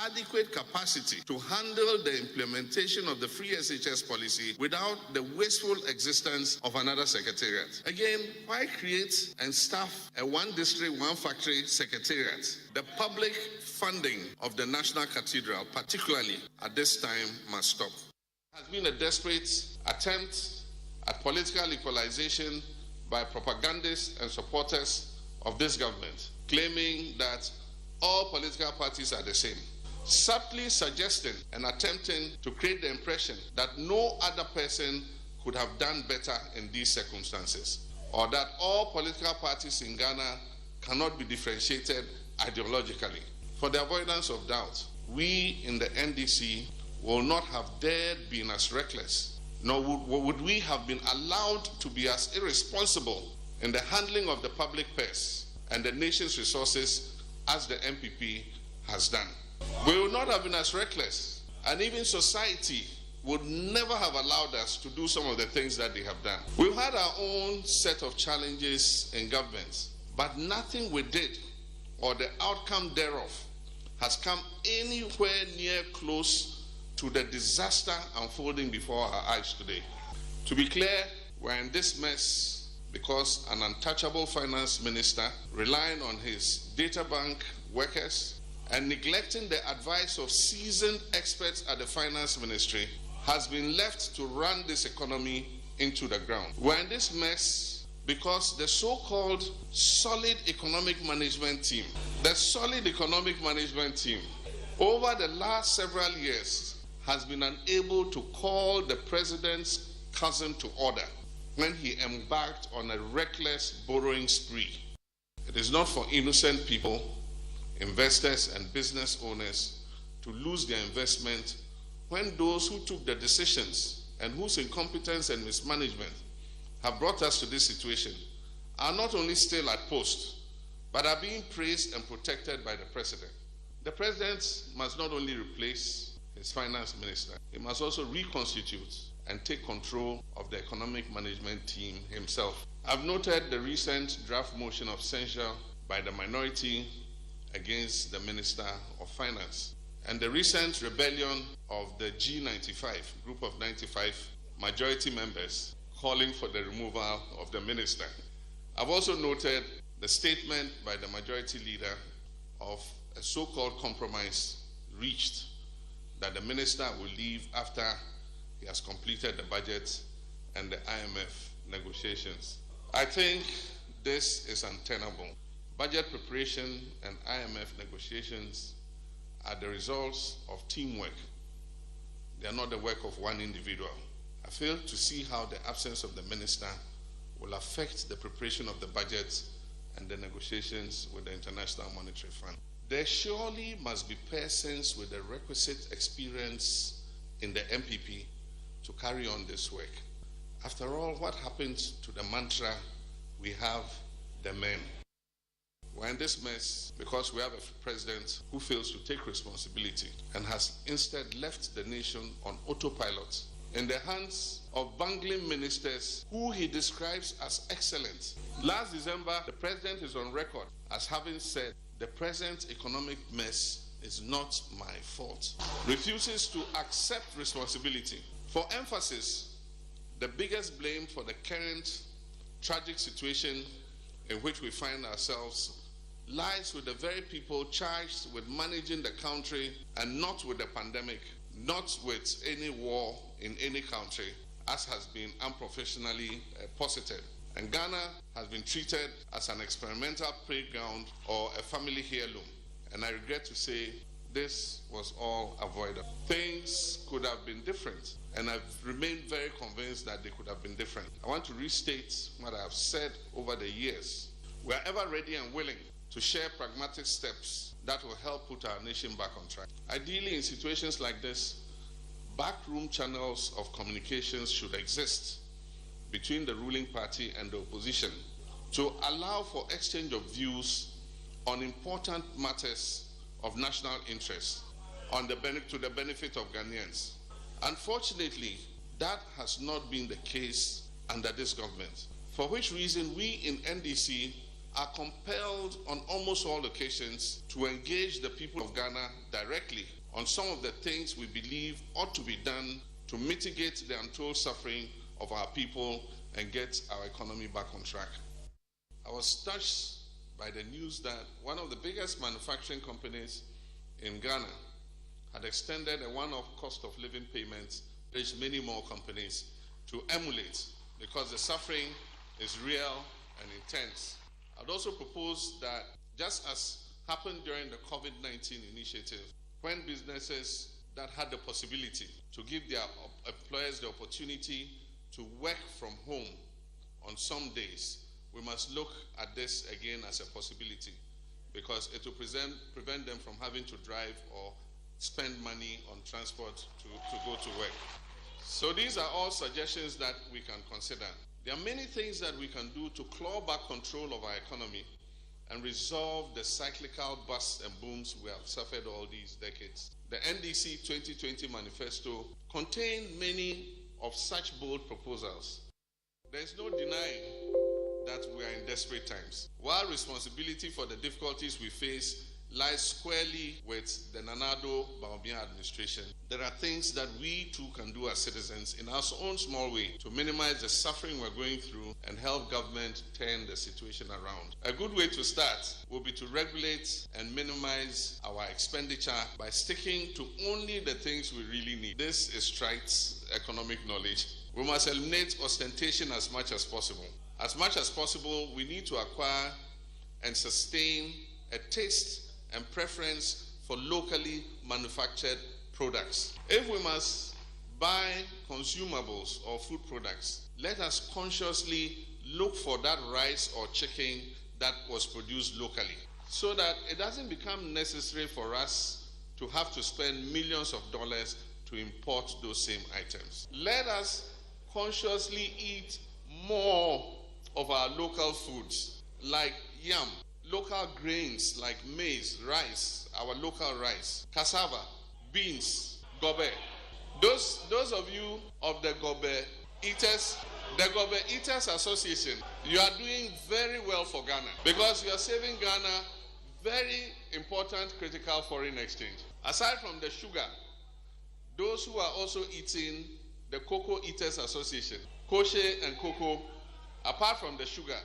adequate capacity to handle the implementation of the free SHS policy without the wasteful existence of another secretariat. Again, why create and staff a one district, one factory secretariat? The public funding of the National Cathedral, particularly at this time, must stop. It has been a desperate attempt at political equalization by propagandists and supporters of this government, claiming that all political parties are the same, subtly suggesting and attempting to create the impression that no other person could have done better in these circumstances, or that all political parties in Ghana cannot be differentiated ideologically. For the avoidance of doubt, we in the NDC will not have dared been as reckless, nor would we have been allowed to be as irresponsible in the handling of the public purse and the nation's resources as the MPP has done. We would not have been as reckless, and even society would never have allowed us to do some of the things that they have done. We've had our own set of challenges in government, but nothing we did or the outcome thereof has come anywhere near close to the disaster unfolding before our eyes today. To be clear, we're in this mess because an untouchable finance minister, relying on his data bank workers and neglecting the advice of seasoned experts at the finance ministry, has been left to run this economy into the ground. We're in this mess because the so-called solid economic management team, over the last several years has been unable to call the president's cousin to order when he embarked on a reckless borrowing spree. It is not for innocent people, investors and business owners to lose their investment when those who took the decisions and whose incompetence and mismanagement have brought us to this situation are not only still at post, but are being praised and protected by the president. The president must not only replace his finance minister, he must also reconstitute and take control of the economic management team himself. I've noted the recent draft motion of censure by the minority against the Minister of Finance and the recent rebellion of the G95, group of 95 majority members calling for the removal of the minister. I've also noted the statement by the majority leader of a so-called compromise reached that the minister will leave after he has completed the budget and the IMF negotiations. I think this is untenable. Budget preparation and IMF negotiations are the results of teamwork. They are not the work of one individual. I fail to see how the absence of the minister will affect the preparation of the budget and the negotiations with the International Monetary Fund. There surely must be persons with the requisite experience in the MPP to carry on this work. After all, what happens to the mantra, we have the men? We're in this mess because we have a president who fails to take responsibility and has instead left the nation on autopilot in the hands of bungling ministers who he describes as excellent. Last December, the president is on record as having said, the present economic mess is not my fault. Refuses to accept responsibility. For emphasis, the biggest blame for the current tragic situation in which we find ourselves lies with the very people charged with managing the country and not with the pandemic, not with any war in any country, as has been unprofessionally posited. And Ghana has been treated as an experimental playground or a family heirloom. And I regret to say this was all avoidable. Things could have been different, and I've remained very convinced that they could have been different. I want to restate what I have said over the years. We are ever ready and willing to share pragmatic steps that will help put our nation back on track. Ideally, in situations like this, backroom channels of communications should exist between the ruling party and the opposition to allow for exchange of views on important matters of national interest to the benefit of Ghanaians. Unfortunately, that has not been the case under this government, for which reason we in NDC are compelled on almost all occasions to engage the people of Ghana directly on some of the things we believe ought to be done to mitigate the untold suffering of our people and get our economy back on track. I was touched by the news that one of the biggest manufacturing companies in Ghana had extended a one-off cost of living payments, which many more companies to emulate, because the suffering is real and intense. I'd also propose that, just as happened during the COVID-19 initiative, when businesses that had the possibility to give their employers the opportunity to work from home on some days, we must look at this again as a possibility, because it will prevent them from having to drive or spend money on transport to go to work. So these are all suggestions that we can consider. There are many things that we can do to claw back control of our economy and resolve the cyclical busts and booms we have suffered all these decades. The NDC 2020 manifesto contained many of such bold proposals. There is no denying that we are in desperate times. While responsibility for the difficulties we face lies squarely with the Nana-Addo administration, there are things that we too can do as citizens in our own small way to minimize the suffering we're going through and help government turn the situation around. A good way to start will be to regulate and minimize our expenditure by sticking to only the things we really need. This is trite economic knowledge. We must eliminate ostentation as much as possible. As much as possible, we need to acquire and sustain a taste and preference for locally manufactured products. If we must buy consumables or food products, let us consciously look for that rice or chicken that was produced locally, so that it doesn't become necessary for us to have to spend millions of dollars to import those same items. Let us consciously eat more of our local foods, like yam, local grains like maize, rice, our local rice, cassava, beans, gobe. Those of you of the gobe eaters, the Gobe Eaters Association, you are doing very well for Ghana, because you are saving Ghana very important critical foreign exchange. Aside from the sugar, those who are also eating the Cocoa Eaters Association, Koshe and Cocoa, apart from the sugar,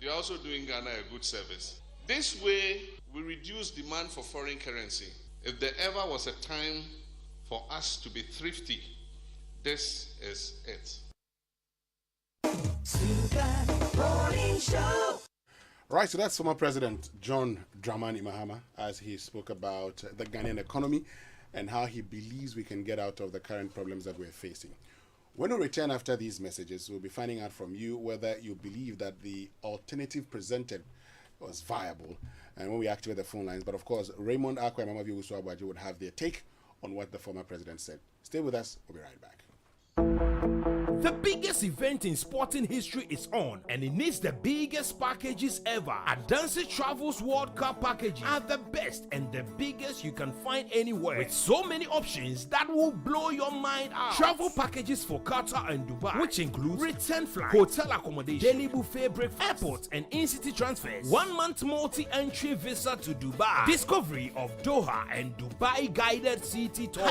you're also doing Ghana a good service. This way, we reduce demand for foreign currency. If there ever was a time for us to be thrifty, this is it. Right, so that's former President John Mahama as he spoke about the Ghanaian economy and how he believes we can get out of the current problems that we're facing. When we return after these messages, we'll be finding out from you whether you believe that the alternative presented was viable, and when we activate the phone lines. But of course, Raymond, Acquah, and Mamavi Owusu-Aboagye would have their take on what the former president said. Stay with us, we'll be right back. The biggest event in sporting history is on, and it needs the biggest packages ever. Adansi Travels World Cup packages are the best and the biggest you can find anywhere, with so many options that will blow your mind out. Travel packages for Qatar and Dubai, which includes return flight, hotel accommodation, daily buffet breakfast, airport and in-city transfers, 1 month multi-entry visa to Dubai, discovery of Doha and Dubai guided city tour,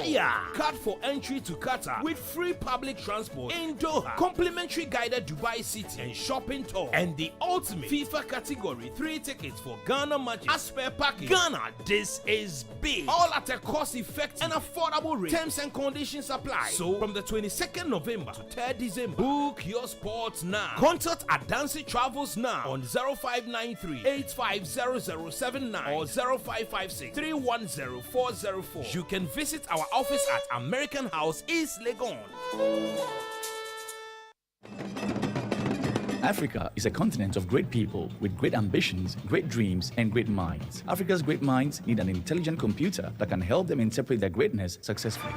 card for entry to Qatar with free public transport in Doha, complimentary guided Dubai city and shopping tour, and the ultimate FIFA category 3 tickets for Ghana matches as per package. Ghana, this is big, all at a cost-effective and affordable rate. Terms and conditions apply. So from the 22nd November to 3rd December, book your spots now. Contact Adansi Travels now on 0593 850079 or 0556 310 404. You can visit our office at American House, East Legon. Africa is a continent of great people with great ambitions, great dreams, and great minds. Africa's great minds need an intelligent computer that can help them interpret their greatness successfully.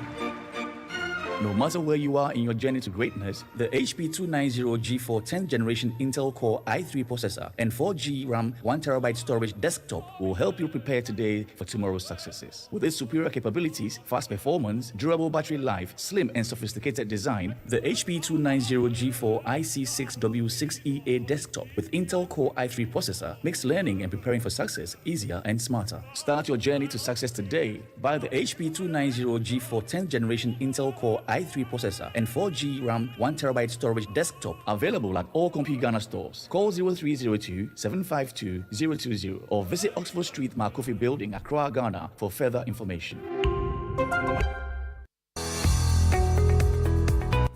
No matter where you are in your journey to greatness, the HP 290G4 10th generation Intel Core i3 processor and 4G RAM 1TB storage desktop will help you prepare today for tomorrow's successes. With its superior capabilities, fast performance, durable battery life, slim and sophisticated design, the HP 290G4 IC6W6EA desktop with Intel Core i3 processor makes learning and preparing for success easier and smarter. Start your journey to success today. Buy the HP 290G4 10th generation Intel Core i3 processor and 4G RAM 1TB storage desktop available at all Compute Ghana stores. Call 0302 752 020 or visit Oxford Street, Makofi Building, Acquah, Ghana for further information.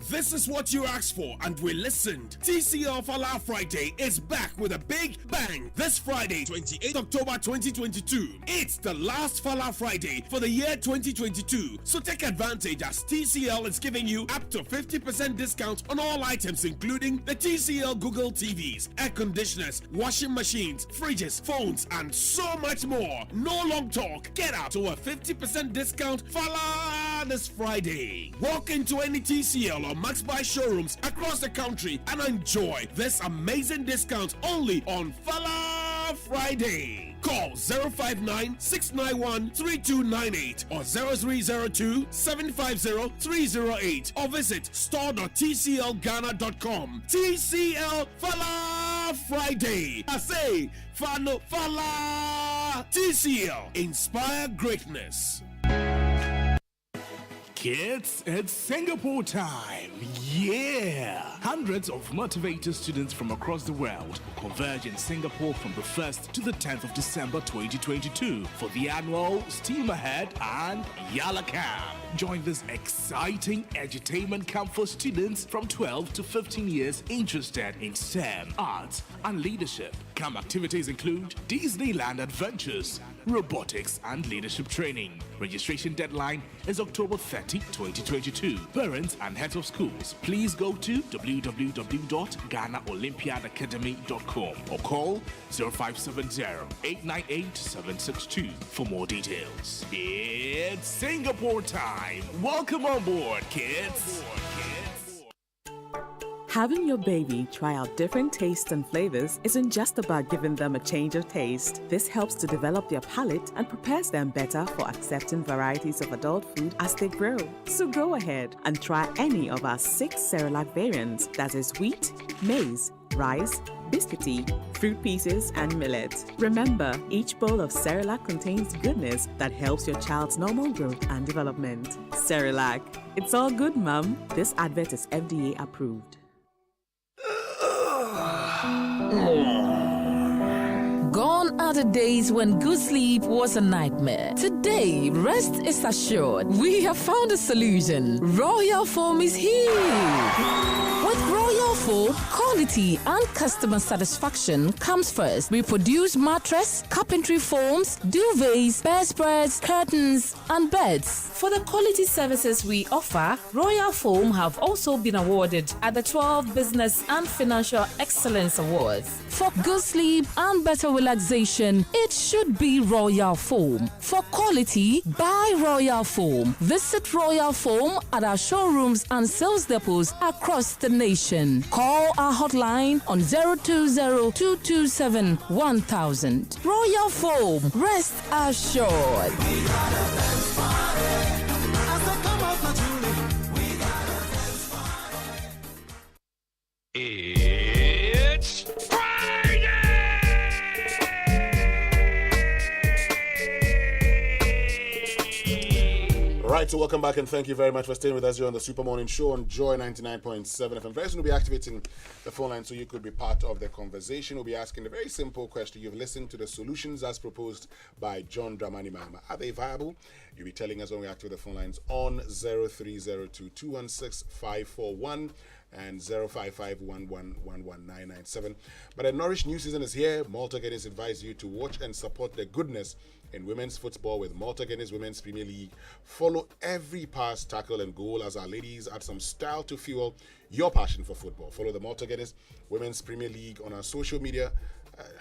This is what you asked for, and we listened. TCL Fala Friday is back with a big bang this Friday, 28th October 2022. It's the last Fala Friday for the year 2022, so take advantage as TCL is giving you up to 50% discount on all items, including the TCL Google TVs, air conditioners, washing machines, fridges, phones, and so much more. No long talk. Get out to a 50% discount Fala this Friday. Walk into any TCL or Max Buy showrooms across the country and enjoy this amazing discount only on Fala Friday. Call 059-691-3298 or 0302-750-308 or visit store.tclghana.com. TCL Fala Friday. I say Fala TCL. Inspire greatness. Kids, it's Singapore time. Yeah! Hundreds of motivated students from across the world will converge in Singapore from the 1st to the 10th of December 2022 for the annual Steam Ahead and Yala Camp. Join this exciting edutainment camp for students from 12 to 15 years interested in STEM, arts, and leadership. Camp activities include Disneyland adventures, robotics, and leadership training. Registration deadline is October 30, 2022. Parents and heads of schools, please go to www.ghanaolympiadacademy.com or call 0570-898-762 for more details. It's Singapore time. Welcome on board, kids. Having your baby try out different tastes and flavors isn't just about giving them a change of taste. This helps to develop their palate and prepares them better for accepting varieties of adult food as they grow. So go ahead and try any of our 6 Cerelac variants, that is wheat, maize, rice, biscuity, fruit pieces, and millet. Remember, each bowl of Cerelac contains goodness that helps your child's normal growth and development. Cerelac, it's all good, Mum. This advert is FDA approved. Gone are the days when good sleep was a nightmare. Today, rest is assured. We have found a solution. Royal Foam is here. With Royal Foam, quality and customer satisfaction comes first. We produce mattress, carpentry foams, duvets, bedspreads, curtains, and beds. For the quality services we offer, Royal Foam have also been awarded at the 12 Business and Financial Excellence Awards. For good sleep and better relaxation, it should be Royal Foam. For quality, buy Royal Foam. Visit Royal Foam at our showrooms and sales depots across the nation. Call our hotline on 020-227-1000. Royal Foam, rest assured. It's Friday! Right, so welcome back and thank you very much for staying with us here on the Super Morning Show on Joy 99.7 FM. Very soon we'll be activating the phone line so you could be part of the conversation. We'll be asking a very simple question. You've listened to the solutions as proposed by John Mahama. Are they viable? You'll be telling us when we activate the phone lines on 0302-216-541 and 0551111997. But the Nourish new season is here. Malta Guinness advise you to watch and support the goodness in women's football with Malta Guinness Women's Premier League. Follow every pass, tackle, and goal as our ladies add some style to fuel your passion for football. Follow the Malta Guinness Women's Premier League on our social media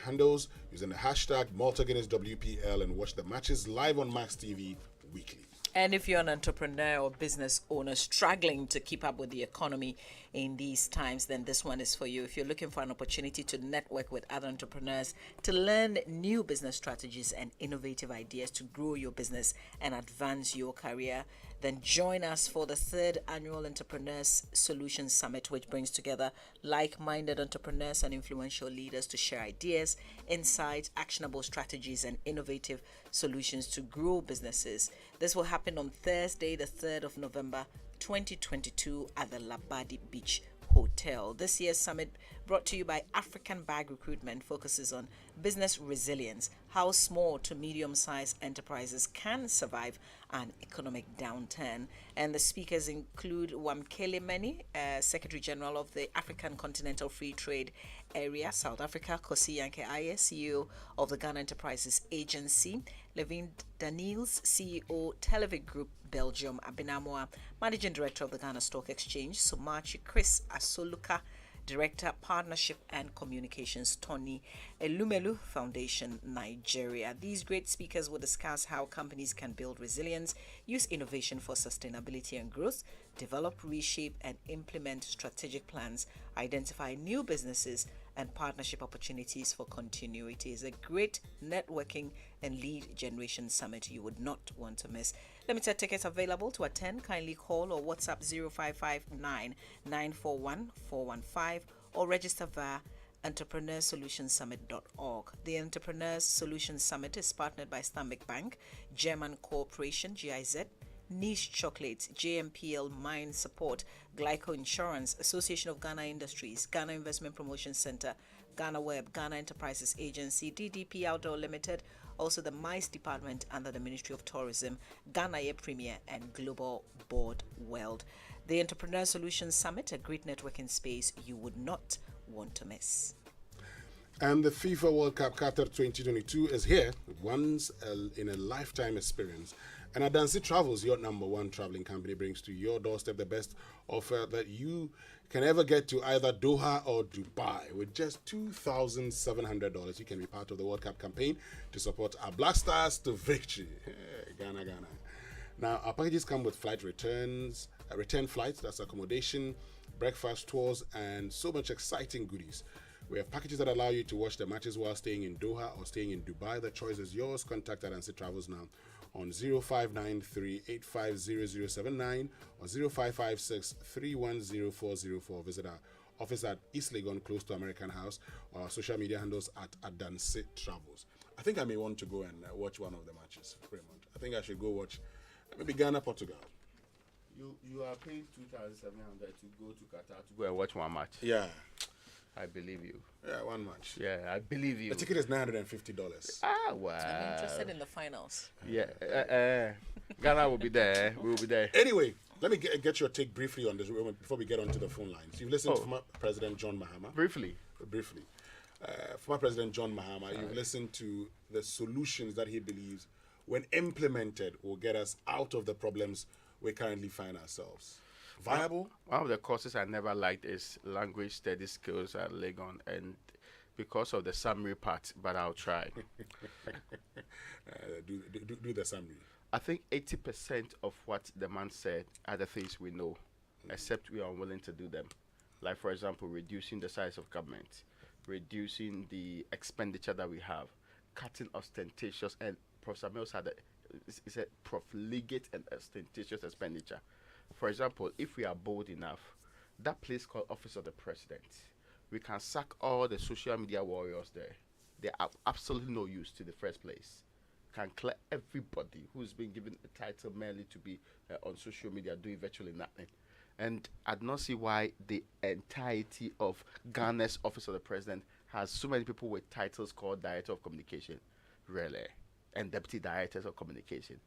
handles using the hashtag Malta Guinness WPL and watch the matches live on Max TV weekly. And if you're an entrepreneur or business owner struggling to keep up with the economy in these times, then this one is for you. If you're looking for an opportunity to network with other entrepreneurs, to learn new business strategies and innovative ideas to grow your business and advance your career, then join us for the 3rd Annual Entrepreneurs Solutions Summit, which brings together like-minded entrepreneurs and influential leaders to share ideas, insights, actionable strategies, and innovative solutions to grow businesses. This will happen on Thursday, the 3rd of November, 2022 at the Labadi Beach Hotel. This year's summit, brought to you by African Bag Recruitment, focuses on business resilience, how small to medium-sized enterprises can survive an economic downturn. And the speakers include Wamkele Meni, Secretary General of the African Continental Free Trade Area, South Africa; Kosi Yanke Aye, CEO of the Ghana Enterprises Agency; Levin Daniels, CEO, Televic Group, Belgium; Winston Amoah, Managing Director of the Ghana Stock Exchange; Somachi Chris Asoluka, Director, Partnership and Communications; Tony Elumelu, Foundation, Nigeria. These great speakers will discuss how companies can build resilience, use innovation for sustainability and growth, develop, reshape, and implement strategic plans, identify new businesses and partnership opportunities for continuity. It's a great networking and lead generation summit you would not want to miss. Limited tickets available. To attend, kindly call or WhatsApp 0559 941 415 or register via entrepreneursolutionsummit.org. The Entrepreneurs Solutions Summit is partnered by Stanbic Bank, German Corporation, GIZ, Niche Chocolates, JMPL Mine Support, Glyco Insurance, Association of Ghana Industries, Ghana Investment Promotion Center, Ghana Web, Ghana Enterprises Agency, DDP Outdoor Limited, also the MICE Department under the Ministry of Tourism, Ghana Air Premier, and Global Board World. The Entrepreneur Solutions Summit, a great networking space you would not want to miss. And the FIFA World Cup Qatar 2022 is here, once in a lifetime experience. And Adansi Travels, your #1 traveling company, brings to your doorstep the best offer that you can ever get to either Doha or Dubai. With just $2,700, you can be part of the World Cup campaign to support our Black Stars to victory. Hey, Ghana, Ghana. Now, our packages come with flight returns, return flights, that's accommodation, breakfast, tours, and so much exciting goodies. We have packages that allow you to watch the matches while staying in Doha or staying in Dubai. The choice is yours. Contact Adansi Travels now on 0593-850079 or 0556-310404. Visit our office at East Legon, close to American House, or our social media handles at Adansi Travels. I think I may want to go and watch one of the matches, Raymond. I think I should go watch maybe Ghana, Portugal. You are paying $2,700 to go to Qatar to go and watch one match. Yeah. I believe you. Yeah, one match. Yeah, I believe you. The ticket is $950. Ah, wow. I'm interested in the finals. Yeah, Ghana will be there. We will be there. Anyway, let me get your take briefly on this before we get onto the phone lines. You've listened to former President John Mahama. Briefly. Former President John Mahama, you've listened to the solutions that he believes, when implemented, will get us out of the problems we currently find ourselves. Viable? One of the courses I never liked is language study skills at Legon, and because of the summary part, but I'll try. Do the summary. I think 80% of what the man said are the things we know, except we are unwilling to do them. Like, for example, reducing the size of government, reducing the expenditure that we have, cutting ostentatious, and Professor Mills had it's a profligate and ostentatious expenditure. For example, if we are bold enough, that place called Office of the President, we can sack all the social media warriors there. They are absolutely no use to the first place. Can clear everybody who's been given a title merely to be on social media doing virtually nothing. And I do not see why the entirety of Ghana's Office of the President has so many people with titles called Director of Communication, really, and Deputy Directors of Communication.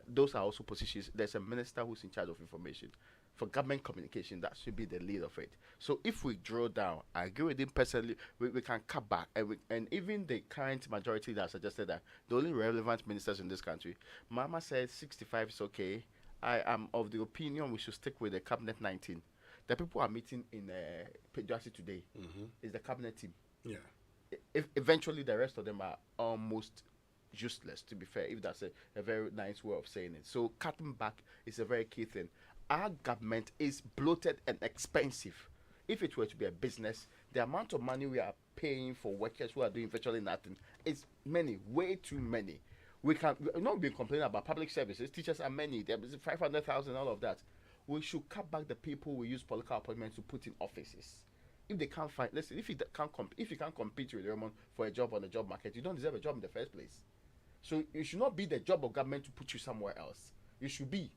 Those are also positions. There's a minister who's in charge of information. For government communication, that should be the lead of it. So if we draw down, I agree with him personally, we can cut back. And even the current majority that suggested that the only relevant ministers in this country, Mama said 65 is okay. I am of the opinion we should stick with the Cabinet 19. The people are meeting in Pedrasi today. Is the Cabinet team. Yeah. If eventually the rest of them are almost useless, to be fair, if that's a very nice way of saying it. So cutting back is a very key thing. Our government is bloated and expensive. If it were to be a business, the amount of money we are paying for workers who are doing virtually nothing is many, way too many. We're not be complaining about public services. Teachers are many. There is 500,000, all of that. We should cut back the people we use political appointments to put in offices. If they can't find, listen, if you can't compete with Raymond for a job on the job market, you don't deserve a job in the first place. So it should not be the job of government to put you somewhere else. It should be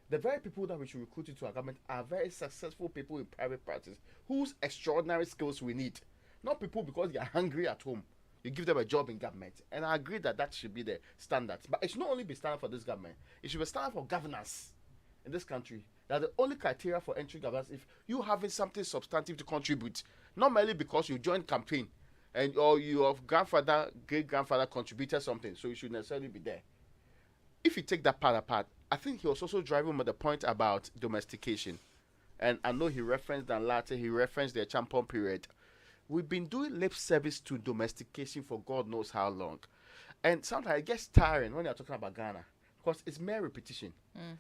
the very people that we should recruit into our government are very successful people in private practice whose extraordinary skills we need. Not people because they are hungry at home. You give them a job in government. And I agree that that should be the standard. But it should not only be standard for this government. It should be standard for governance in this country. That the only criteria for entering governance if you having something substantive to contribute. Not merely because you joined campaign and or your grandfather, great-grandfather contributed something. So you should necessarily be there. If you take that part apart, I think he was also driving with the point about domestication. And I know he referenced that later, he referenced the Champon period. We've been doing lip service to domestication for God knows how long. And sometimes it gets tiring when you're talking about Ghana because it's mere repetition.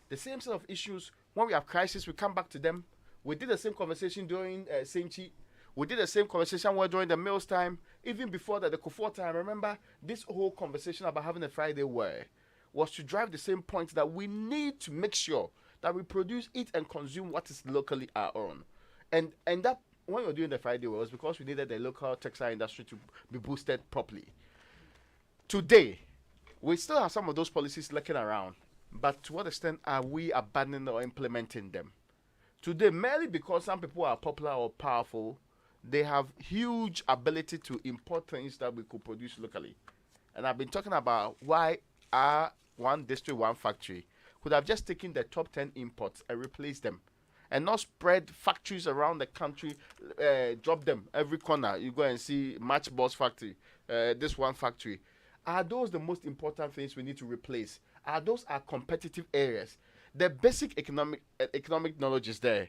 The same sort of issues, when we have crisis, we come back to them. We did the same conversation during Senchi. We did the same conversation during the meals time. Even before that, the Kufuor time. Remember, this whole conversation about having a Friday war was to drive the same point that we need to make sure that we produce, eat, and consume what is locally our own. And that, when we were doing the Friday was because we needed the local textile industry to be boosted properly. Today, we still have some of those policies lurking around, but to what extent are we abandoning or implementing them? Today, merely because some people are popular or powerful, they have huge ability to import things that we could produce locally. And I've been talking about why our one district, one factory could have just taken the top 10 imports and replaced them and not spread factories around the country, drop them every corner. You go and see Matchbox factory, this one factory. Are those the most important things we need to replace? Are those our competitive areas? The basic economic knowledge is there,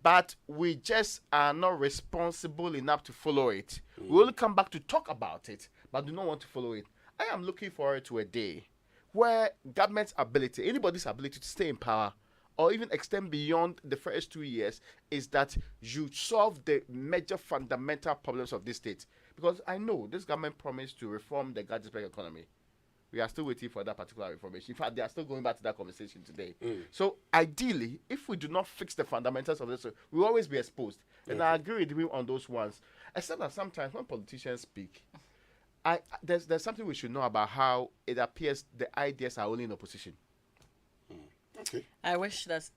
but we just are not responsible enough to follow it. We will come back to talk about it, but do not want to follow it. I am looking forward to a day where government's ability, anybody's ability to stay in power or even extend beyond the first 2 years is that you solve the major fundamental problems of this state. Because I know this government promised to reform the Gadsburg economy. We are still waiting for that particular reformation. In fact, they are still going back to that conversation today. So ideally, if we do not fix the fundamentals of this, we will always be exposed. And I agree with him on those ones. Except that sometimes when politicians speak, there's something we should know about how it appears the ideas are only in opposition. Okay. I wish that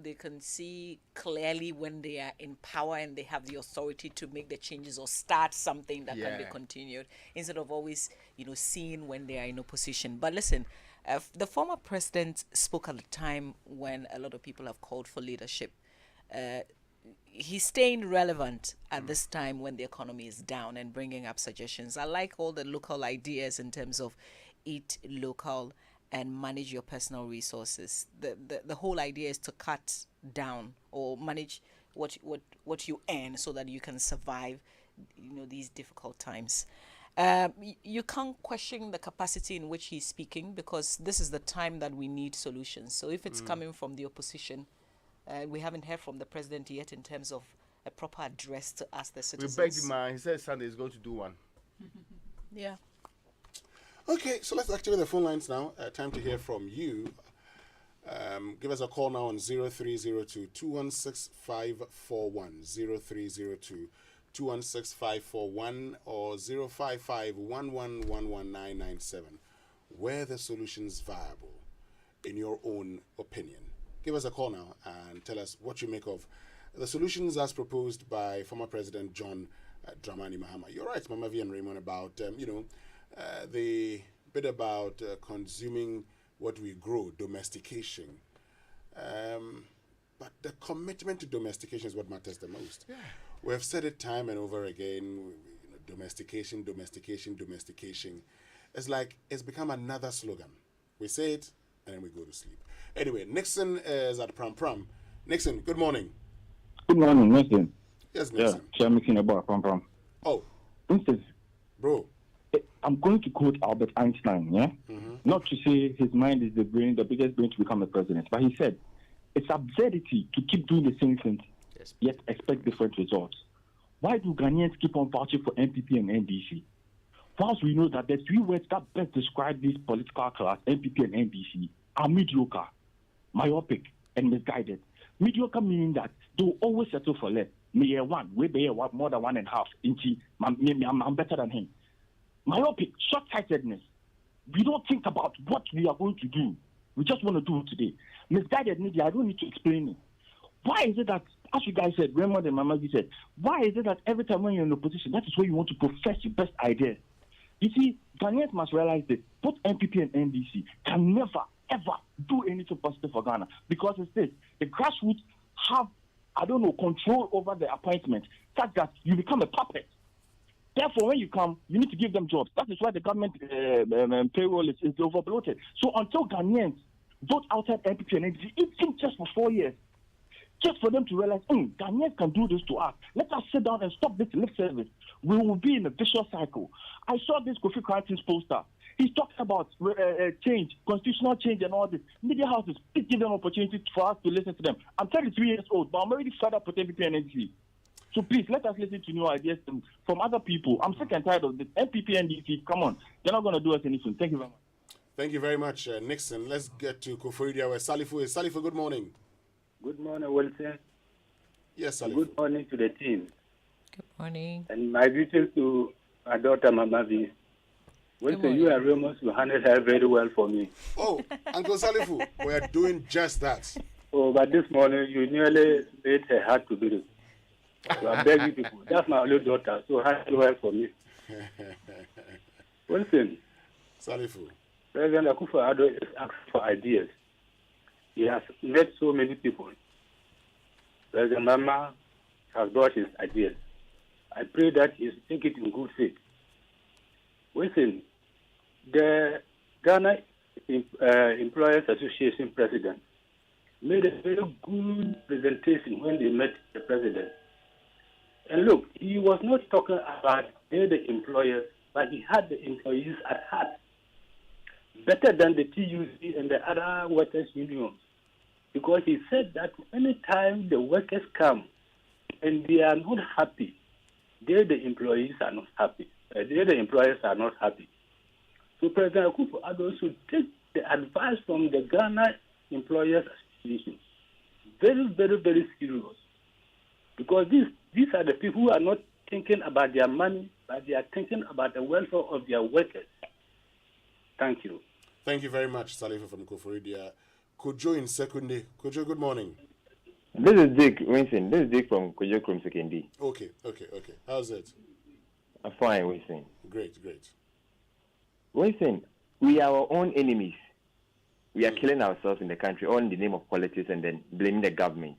they can see clearly when they are in power and they have the authority to make the changes or start something that can be continued instead of always seeing when they are in opposition. But listen, the former president spoke at a time when a lot of people have called for leadership. He's staying relevant at this time when the economy is down and bringing up suggestions. I like all the local ideas in terms of eat local and manage your personal resources. The whole idea is to cut down or manage what you earn so that you can survive these difficult times. You can't question the capacity in which he's speaking because this is the time that we need solutions. So if it's coming from the opposition, we haven't heard from the president yet in terms of a proper address to us, the citizens. We begged him, man. He said Sunday is going to do one. Yeah. Okay, so let's activate the phone lines now. Time to hear from you. Give us a call now on 0302 216 541, 0302 216 541 or 055 1111997. Were the solutions viable in your own opinion? Give us a call now and tell us what you make of the solutions as proposed by former President John Dramani Mahama. You're right, Mamavi and Raymond, about, the bit about consuming what we grow, domestication. But the commitment to domestication is what matters the most. Yeah. We have said it time and over again, domestication. It's like it's become another slogan. We say it and then we go to sleep. Anyway, Nixon is at Pram Pram. Nixon, good morning. Good morning, Winston. Yes, Nixon. Yeah, I'm making about Pram Pram. Oh. Winston. Bro. I'm going to quote Albert Einstein, yeah? Not to say his mind is the biggest brain to become a president, but he said, it's absurdity to keep doing the same thing, yet expect different results. Why do Ghanaians keep on vouching for NPP and NDC? Whilst we know that the three words that best describe this political class, NPP and NDC, are mediocre, myopic, and misguided. Mediocre meaning that they will always settle for less. Me one, we be more than 1.5 inches. I'm better than him. Myopic, short-sightedness. We don't think about what we are going to do. We just want to do it today. Misguided media, I don't need to explain it. Why is it that, as you guys said, Raymond and Mamavi said, why is it that every time when you're in opposition, that is where you want to profess your best idea? You see, Ghanaians must realize that both NPP and NDC can never, ever do anything positive for Ghana, because it's this. The grassroots have, control over the appointment, such that you become a puppet. Therefore, when you come, you need to give them jobs. That is why the government payroll is overbloated. So until Ghanaians vote outside NPP and NDC, even just for 4 years, just for them to realize, Ghanaians can do this to us. Let us sit down and stop this lip service. We will be in a vicious cycle. I saw this Kofi Kratin's poster. He's talking about change, constitutional change and all this. Media houses, please give them opportunity for us to listen to them. I'm 33 years old, but I'm already fed up with NPP and NDC. So please, let us listen to new ideas from other people. I'm sick and tired of this. NPP and NDC, come on. They're not going to do us anything. Thank you very much. Thank you very much, Nixon. Let's get to Koforidua, where Salifu is. Salifu, good morning. Good morning, Wilson. Yes, Salifu. Good morning to the team. Good morning. And my greetings to my daughter, Mamavi. Wilson, you and Raymond will handle her very well for me. Oh, Uncle Salifu, we are doing just that. Oh, but this morning, you nearly made her heart to beat. So I beg you people. That's my only daughter, so handle well for me. Wilson. Salifu. President Akufo-Addo is asking for ideas. He has met so many people. President Mahama has brought his ideas. I pray that he take it in good faith. Listen, the Ghana Employers Association president made a very good presentation when they met the president. And look, he was not talking about the employers, but he had the employees at heart. Better than the TUC and the other workers' unions. Because he said that any time the workers come and they are not happy, the employees are not happy. The employers are not happy. So President Akufo-Addo should take the advice from the Ghana Employers Association very, very, very serious. Because these are the people who are not thinking about their money, but they are thinking about the welfare of their workers. Thank you. Thank you very much, Salifu from Koforidua. Kojo in Sekunde. Kojo, good morning. This is Dick Winston. This is Dick from Kojo Krum Sekunde. Okay. How's it? I'm fine, Winston. Great. Winston, we are our own enemies. We are killing ourselves in the country all in the name of politics and then blaming the government.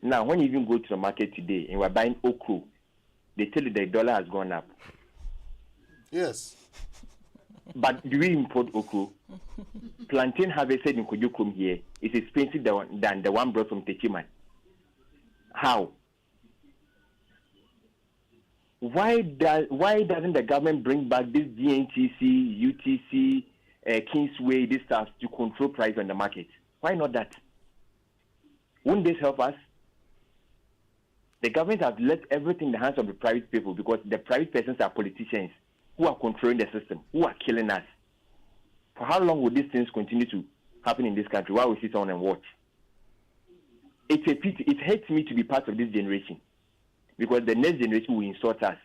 Now, when you even go to the market today and we're buying okra, they tell you the dollar has gone up. Yes. But do we import okra? Plantain harvested in Kojo Krum here is expensive than the one brought from Techiman. How? Why doesn't the government bring back this GNTC, UTC, Kingsway, this stuff to control price on the market? Why not that? Wouldn't this help us? The government has left everything in the hands of the private people because the private persons are politicians who are controlling the system, who are killing us. For how long will these things continue to happen in this country while we sit on and watch? It's a pity. It hurts me to be part of this generation because the next generation will insult us.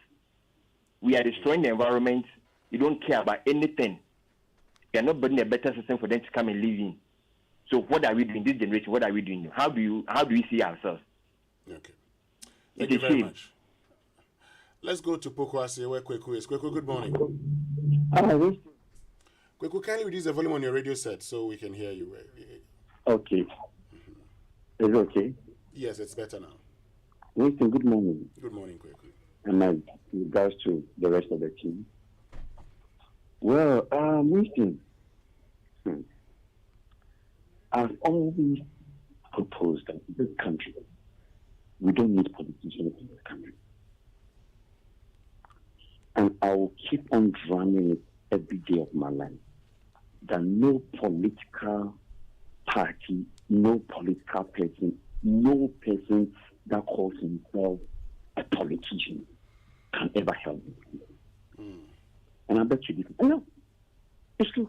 We are destroying the environment. You don't care about anything. You are not building a better system for them to come and live in. So what are we doing? This generation, what are we doing? How do we see ourselves? Okay. Thank you very much. Let's go to Pokwase, where Kweku is. Kweku, good morning. Hello. Kweku, kindly reduce the volume on your radio set so we can hear you. Okay. Is it okay? Yes, it's better now. Winston, good morning. Good morning, Kweku. And my regards to the rest of the team. Well, Winston, I've always proposed that in this country, we don't need politicians in this country. and I will keep on drumming it every day of my life, that no political party, no political person, no person that calls himself a politician can ever help me. And I bet you this. No, it's true.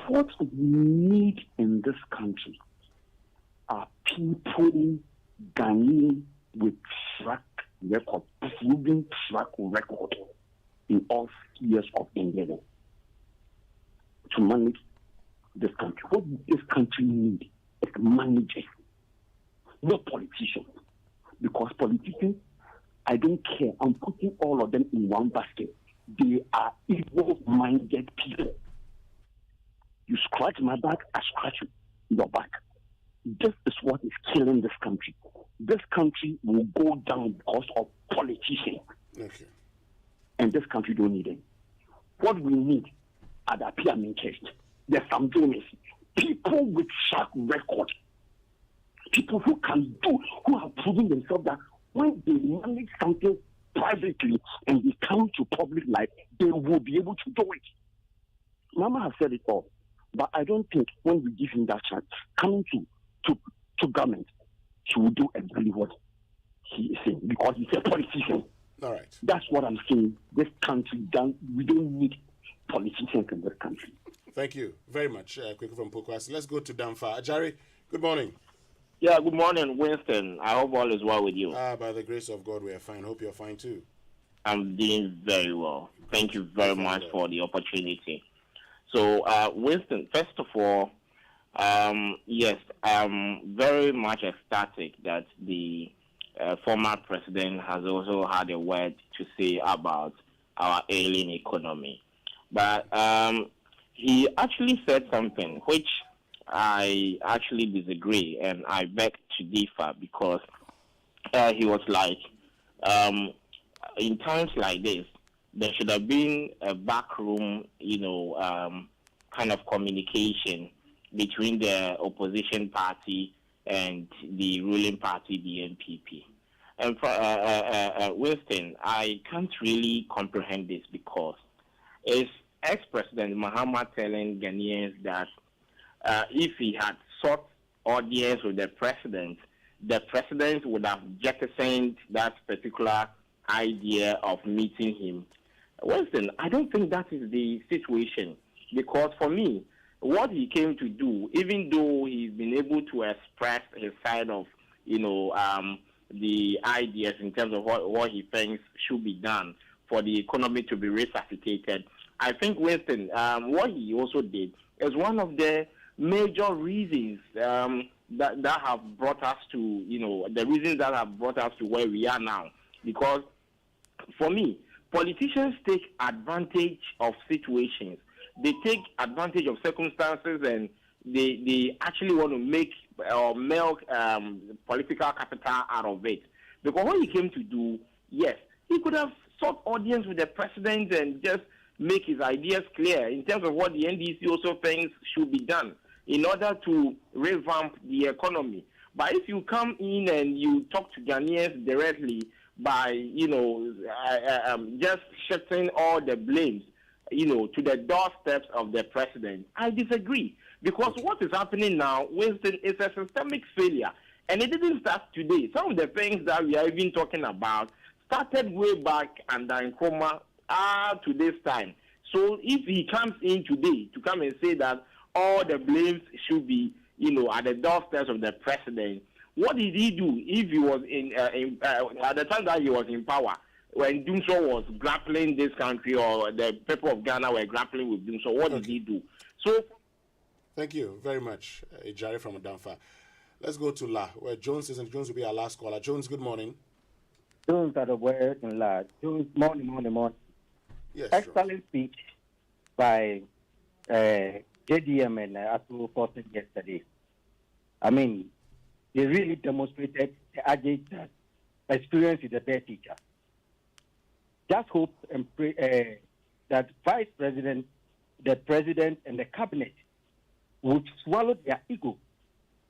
What we need in this country are people, Ghanaians with track record, proven track record in all spheres of endeavor to manage this country. What this country needs is managers, not politicians. Because politicians, I don't care. I'm putting all of them in one basket. They are evil-minded people. You scratch my back, I scratch your back. This is what is killing this country. This country will go down because of politicians. Okay. And this country don't need it. What we need are the pyramid test. There's some donors, people with track record, people who can do, who have proven themselves that when they manage something privately and they come to public life, they will be able to do it. Mama has said it all, but I don't think when we give him that chance, coming to government, he will do exactly what he is saying because he's a politician. All right. That's what I'm saying. This country, we don't need politicians in this country. Thank you very much. Quickly from Pokwasi. Let's go to Damfa. Ajari, good morning. Yeah, good morning, Winston. I hope all is well with you. By the grace of God, we are fine. Hope you're fine too. I'm doing very well. Thank you very much for the opportunity. So, Winston, first of all, yes, I'm very much ecstatic that the former president has also had a word to say about our ailing economy. But he actually said something which I actually disagree, and I beg to differ because he was like, in times like this, there should have been a backroom, kind of communication between the opposition party and the ruling party, the NPP. And Winston, I can't really comprehend this because it's ex-President Mahama telling Ghanaians that if he had sought audience with the president would have jettisoned that particular idea of meeting him. Winston, I don't think that is the situation because for me, what he came to do, even though he's been able to express his side of, the ideas in terms of what he thinks should be done for the economy to be resuscitated, I think, Winston, what he also did is one of the major reasons that have brought us to, the reasons that have brought us to where we are now. Because for me, politicians take advantage of situations. They take advantage of circumstances and they actually want to make or milk political capital out of it. Because what he came to do, yes, he could have sought audience with the president and just make his ideas clear in terms of what the NDC also thinks should be done in order to revamp the economy. But if you come in and you talk to Ghanaians directly by, just shifting all the blames, to the doorsteps of the president, I disagree. Because what is happening now, Winston, is a systemic failure. And it didn't start today. Some of the things that we are even talking about started way back under Nkrumah to this time. So if he comes in today to come and say that all the blames should be, at the doorsteps of the president, what did he do if he was at the time that he was in power? When Dumso was grappling this country or the people of Ghana were grappling with Dumso, what did he do? So, thank you very much, Ejari from Adamfa. Let's go to La, where Jones is, and Jones will be our last caller. Jones, good morning. Jones at the word in La. Jones, morning. Yes, excellent speech by JDM and Acquah Forces yesterday. I mean, they really demonstrated the adage that experience is the best teacher. Just hope and pray that Vice President, the President, and the Cabinet would swallow their ego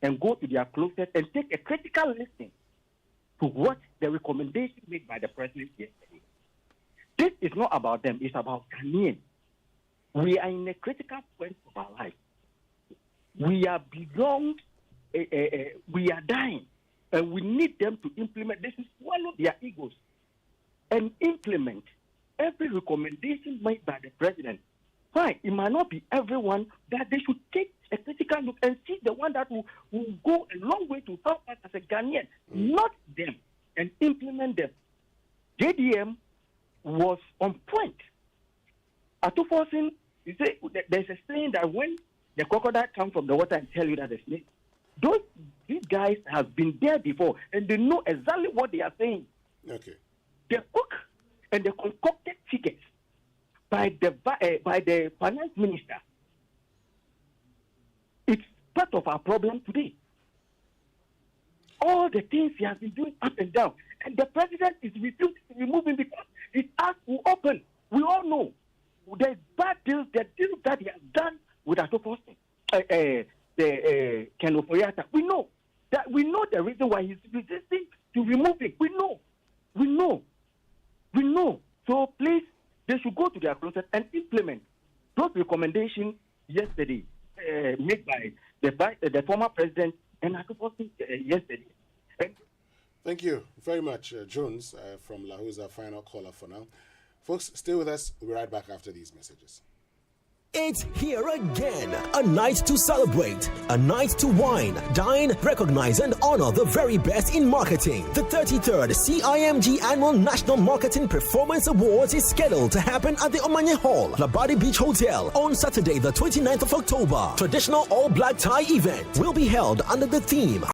and go to their closet and take a critical listen to what the recommendation made by the President yesterday. This is not about them. It's about Ghanaians. We are in a critical point of our life. We are beyond, we are dying. And we need them to implement. This is swallow their egos and implement every recommendation made by the president. Fine, it might not be everyone, but they should take a critical look and see the one that will go a long way to help us as a Ghanaian, not them, and implement them. JDM was on point. Atuforsin, you say there's a saying that when the crocodile comes from the water and tell you that the snake, these guys have been there before and they know exactly what they are saying. Okay. They cook and they concocted tickets by the finance minister. It's part of our problem today. All the things he has been doing up and down, and the president is refusing to remove him because his eyes will open. We all know the bad deals, the deals that he has done with Atoforsin, Ken Oforiatta. We know the reason why he's resisting to remove him. We know. So please, they should go to their closet and implement those recommendations yesterday made by the former president and Atoforsin yesterday. Thank you very much, Jones from Lahore is our final caller for now. Folks, stay with us. We'll be right back after these messages. It's here again, a night to celebrate, a night to wine, dine, recognize and honor the very best in marketing. The 33rd CIMG Annual National Marketing Performance Awards is scheduled to happen at the Omanye Hall, Labadi Beach Hotel on Saturday the 29th of October. Traditional all-black tie event will be held under the theme